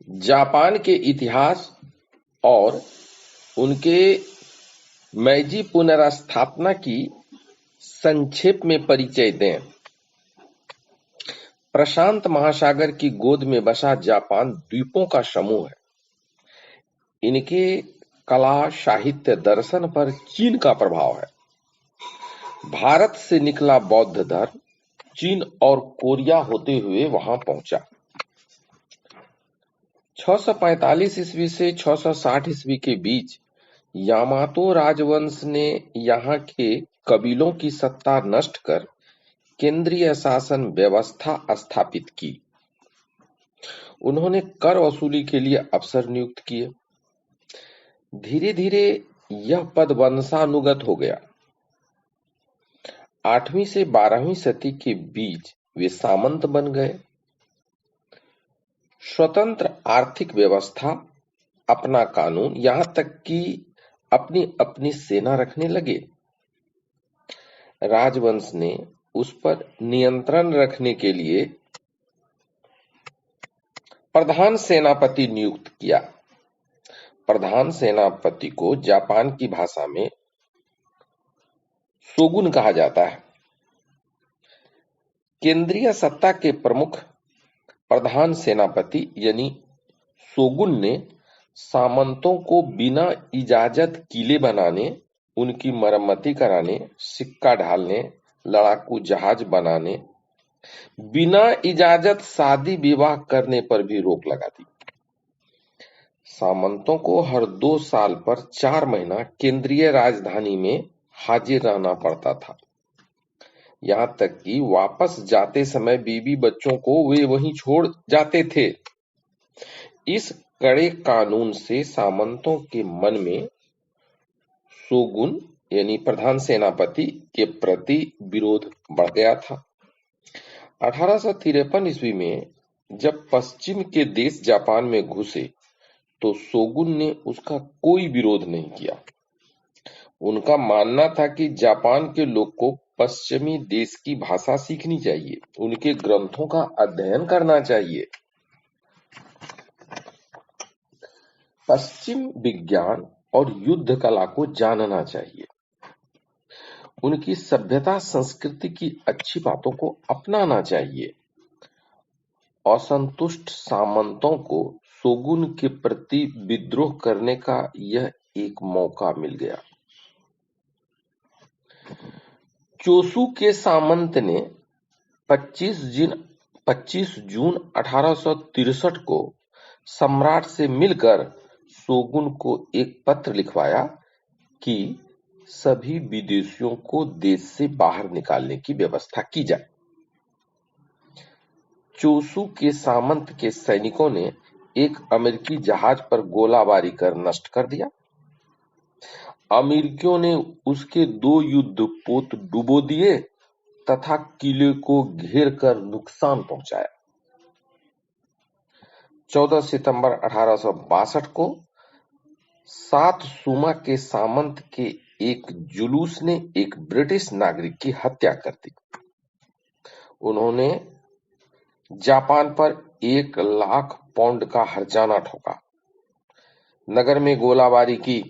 Japan के इतिहास और उनके मैजी पुनर्स्थापना की संक्षेप में परिचय दें। प्रशांत महासागर की गोद में बसा जापान द्वीपों का समूह है। इनके कला, साहित्य, दर्शन पर चीन का प्रभाव है। भारत से निकला बौद्ध धर्म चीन और कोरिया होते हुए वहां पहुंचा। 645 ईस्वी से 660 ईस्वी के बीच यामातो राजवंश ने यहाँ के कबीलों की सत्ता नष्ट कर केंद्रीय शासन व्यवस्था स्थापित की। उन्होंने कर वसूली के लिए अफसर नियुक्त किए। धीरे धीरे यह पद वंशानुगत हो गया। 8वीं से 12वीं सदी के बीच वे सामंत बन गए। स्वतंत्र आर्थिक व्यवस्था, अपना कानून, यहां तक कि अपनी अपनी सेना रखने लगे। राजवंश ने उस पर नियंत्रण रखने के लिए प्रधान सेनापति नियुक्त किया। प्रधान सेनापति को जापान की भाषा में शोगुन कहा जाता है। केंद्रीय सत्ता के प्रमुख प्रधान सेनापति यानी शोगुन ने सामंतों को बिना इजाजत किले बनाने, उनकी मरम्मती कराने, सिक्का ढालने, लड़ाकू जहाज बनाने, बिना इजाजत शादी विवाह करने पर भी रोक लगा दी। सामंतों को हर 2 साल पर 4 महीना केंद्रीय राजधानी में हाजिर रहना पड़ता था। यहां तक कि वापस जाते समय बीवी बच्चों को वे वहीं छोड़ जाते थे। इस कड़े कानून से सामंतों के मन में शोगुन यानी प्रधान सेनापति के प्रति विरोध बढ़ गया था। 1853 ईस्वी में जब पश्चिम के देश जापान में घुसे तो शोगुन ने उसका कोई विरोध नहीं किया। उनका मानना था कि जापान के लोग को पश्चिमी देश की भाषा सीखनी चाहिए, उनके ग्रंथों का अध्ययन करना चाहिए। पश्चिम विज्ञान और युद्ध कला को जानना चाहिए। उनकी सभ्यता संस्कृति की अच्छी बातों को अपनाना चाहिए। असंतुष्ट सामंतों को शोगुन के प्रति विद्रोह करने का यह एक मौका मिल गया। चोसू के सामंत ने 25 जून 1863 को सम्राट से मिलकर शोगुन को एक पत्र लिखवाया कि सभी विदेशियों को देश से बाहर निकालने की व्यवस्था की जाए। चोसू के सामंत के सैनिकों ने एक अमेरिकी जहाज पर गोलाबारी कर नष्ट कर दिया। अमेरिकियों ने उसके 2 युद्धपोत डुबो दिए तथा किले को घेर कर नुकसान पहुंचाया। 14 सितंबर 1862 को सातसुमा के सामंत के एक जुलूस ने एक ब्रिटिश नागरिक की हत्या कर दी। उन्होंने जापान पर 1 लाख पाउंड का हर्जाना ठोका। नगर में गोलाबारी की,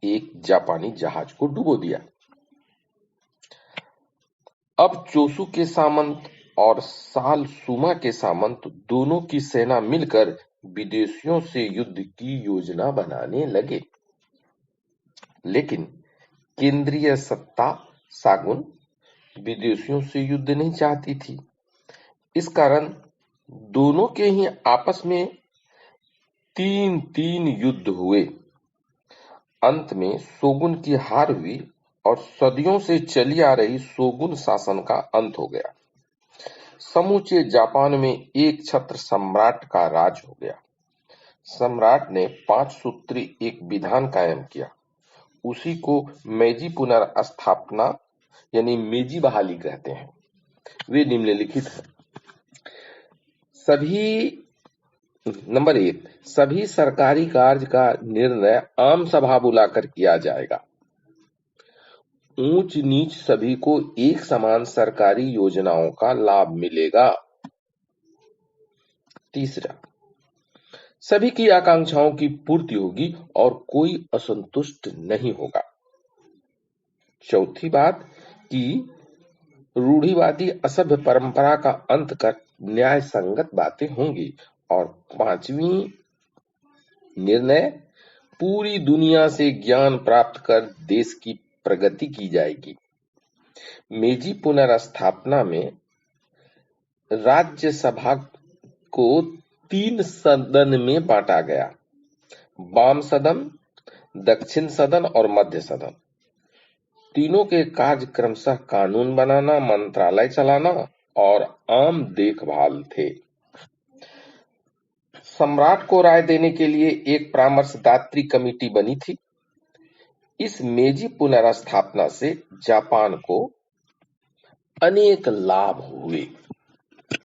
एक जापानी जहाज को डुबो दिया। अब चोसू के सामंत और सालसुमा के सामंत दोनों की सेना मिलकर विदेशियों से युद्ध की योजना बनाने लगे। लेकिन केंद्रीय सत्ता शागुन विदेशियों से युद्ध नहीं चाहती थी। इस कारण दोनों के ही आपस में 3 युद्ध हुए। अंत में शोगुन की हार हुई और सदियों से चली आ रही शोगुन शासन का अंत हो गया। समूचे जापान में एक छत्र सम्राट का राज हो गया। सम्राट ने 5 सूत्री एक विधान कायम किया। उसी को मेजी पुनर्स्थापना यानी मेजी बहाली कहते हैं। वे निम्नलिखित हैं। नंबर 1, सभी सरकारी कार्य का निर्णय आम सभा बुलाकर किया जाएगा। ऊंच नीच सभी को एक समान सरकारी योजनाओं का लाभ मिलेगा। तीसरा, सभी की आकांक्षाओं की पूर्ति होगी और कोई असंतुष्ट नहीं होगा। चौथी बात कि रूढ़िवादी असभ्य परंपरा का अंत कर न्याय संगत बातें होंगी। और पांचवी निर्णय, पूरी दुनिया से ज्ञान प्राप्त कर देश की प्रगति की जाएगी। मेजी पुनर्स्थापना में राज्यसभा को 3 सदन में बांटा गया, वाम सदन, दक्षिण सदन और मध्य सदन। तीनों के कार्य क्रमशः कानून बनाना, मंत्रालय चलाना और आम देखभाल थे। सम्राट को राय देने के लिए एक परामर्शदात्री कमेटी बनी थी। इस मेजी पुनर्स्थापना से जापान को अनेक लाभ हुए।